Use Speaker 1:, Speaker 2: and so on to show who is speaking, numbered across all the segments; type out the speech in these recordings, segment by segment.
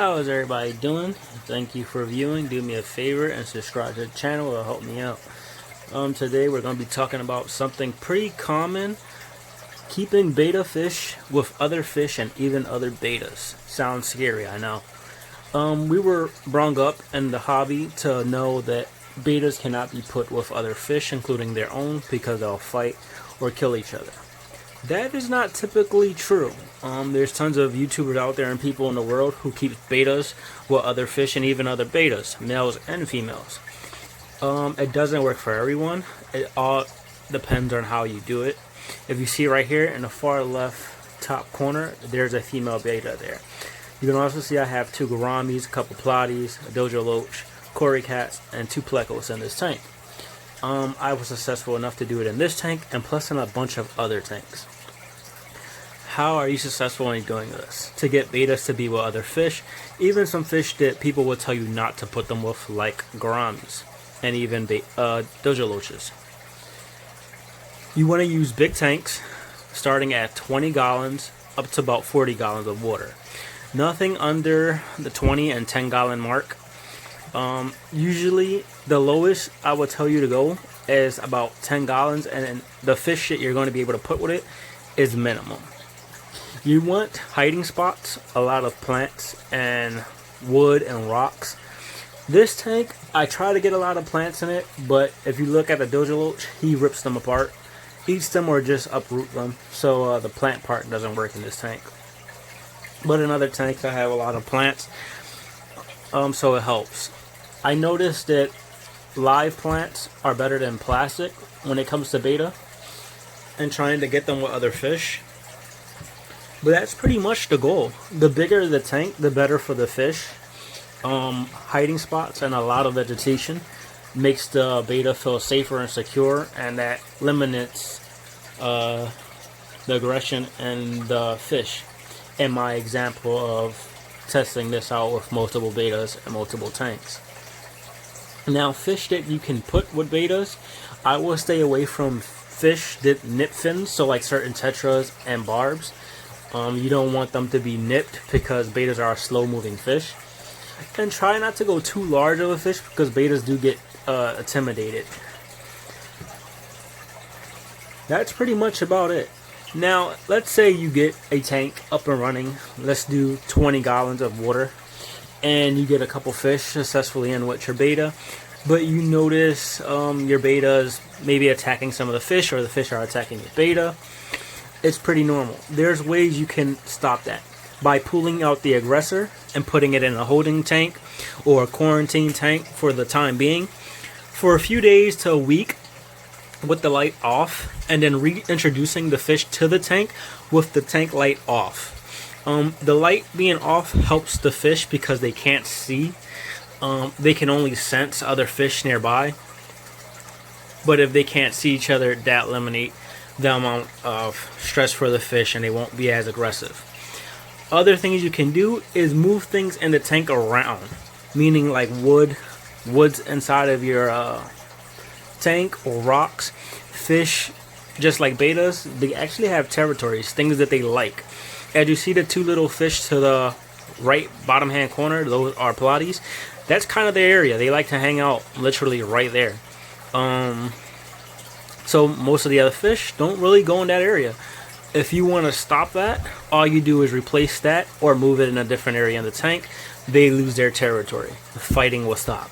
Speaker 1: How is everybody doing? Thank you for viewing. Do me a favor and subscribe to the channel. It'll help me out. Today we're going to be talking about something pretty common. Keeping betta fish with other fish and even other bettas. Sounds scary, I know. We were brought up in the hobby to know that bettas cannot be put with other fish, including their own, because they'll fight or kill each other. That is not typically true. There's tons of YouTubers out there and people in the world who keep bettas with other fish and even other bettas, males and females. It doesn't work for everyone. It all depends on how you do it. If you see right here in the far left top corner, there's a female betta there. You can also see I have 2 gouramis, a couple platies, a dojo loach, cory cats, and 2 plecos in this tank. I was successful enough to do it in this tank and plus in a bunch of other tanks. How are you successful in doing this? To get bettas to be with other fish, even some fish that people will tell you not to put them with, like gouramis and even dojo loaches. You want to use big tanks starting at 20 gallons up to about 40 gallons of water. Nothing under the 20 and 10 gallon mark. Usually the lowest I would tell you to go is about 10 gallons, and the fish that you're going to be able to put with it is minimum. You want hiding spots, a lot of plants and wood and rocks. This tank, I try to get a lot of plants in it, but if you look at the dojo loach, he rips them apart, eats them or just uproot them, so the plant part doesn't work in this tank. But in other tanks I have a lot of plants, so it helps. I noticed that live plants are better than plastic when it comes to betta and trying to get them with other fish. But that's pretty much the goal. The bigger the tank, the better for the fish. Hiding spots and a lot of vegetation makes the betta feel safer and secure, and that limits the aggression in the fish. In my example of testing this out with multiple bettas and multiple tanks. Now, fish that you can put with bettas, I will stay away from fish that nip fins, so like certain tetras and barbs. You don't want them to be nipped because bettas are a slow moving fish. And try not to go too large of a fish because bettas do get intimidated. That's pretty much about it. Now, let's say you get a tank up and running. Let's do 20 gallons of water. And you get a couple fish successfully in with your betta. But you notice your betta is maybe attacking some of the fish, or the fish are attacking your betta. It's pretty normal. There's ways you can stop that. By pulling out the aggressor and putting it in a holding tank or a quarantine tank for the time being. For a few days to a week, with the light off, and then reintroducing the fish to the tank with the tank light off. The light being off helps the fish because they can't see. They can only sense other fish nearby. But if they can't see each other, that eliminates the amount of stress for the fish and they won't be as aggressive. Other things you can do is move things in the tank around, meaning like woods inside of your tank or rocks. Fish, just like bettas, they actually have territories, things that they like. As you see the 2 little fish to the right bottom hand corner, those are platies. That's kind of their area. They like to hang out literally right there. So most of the other fish don't really go in that area. If you want to stop that, all you do is replace that or move it in a different area in the tank. They lose their territory. The fighting will stop.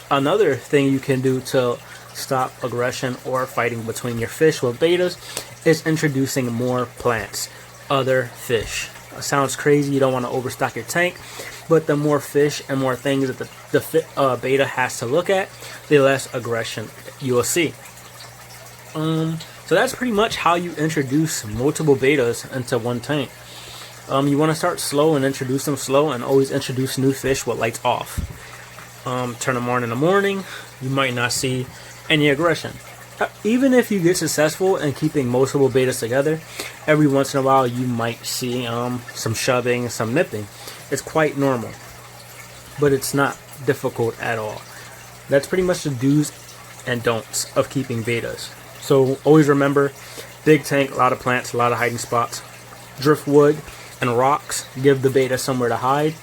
Speaker 1: Another thing you can do to stop aggression or fighting between your fish with bettas is introducing more plants, other fish. Sounds crazy, you don't want to overstock your tank, but the more fish and more things that the betta has to look at, the less aggression you will see. So that's pretty much how you introduce multiple bettas into one tank. You want to start slow and introduce them slow, and always introduce new fish with lights off. Turn them on in the morning, you might not see any aggression. Even if you get successful in keeping multiple bettas together, every once in a while you might see some shoving, some nipping. It's quite normal, but it's not difficult at all. That's pretty much the do's and don'ts of keeping bettas. So always remember, big tank, a lot of plants, a lot of hiding spots, driftwood, and rocks give the beta somewhere to hide.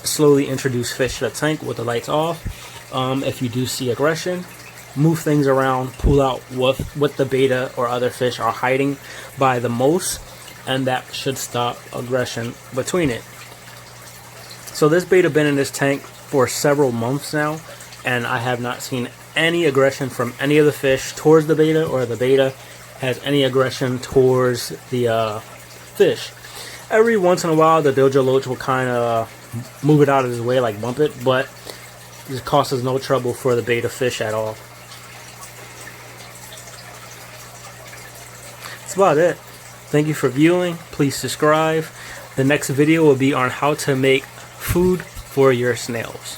Speaker 1: Slowly introduce fish to the tank with the lights off. If you do see aggression, move things around, pull out what the beta or other fish are hiding by the most, and that should stop aggression between it. So this beta been in this tank for several months now, and I have not seen any aggression from any of the fish towards the beta, or the beta has any aggression towards the fish. Every once in a while the dojo loach will kind of move it out of his way, like bump it, but it causes no trouble for the beta fish at all. That's about it. Thank you for viewing. Please subscribe. The next video will be on how to make food for your snails.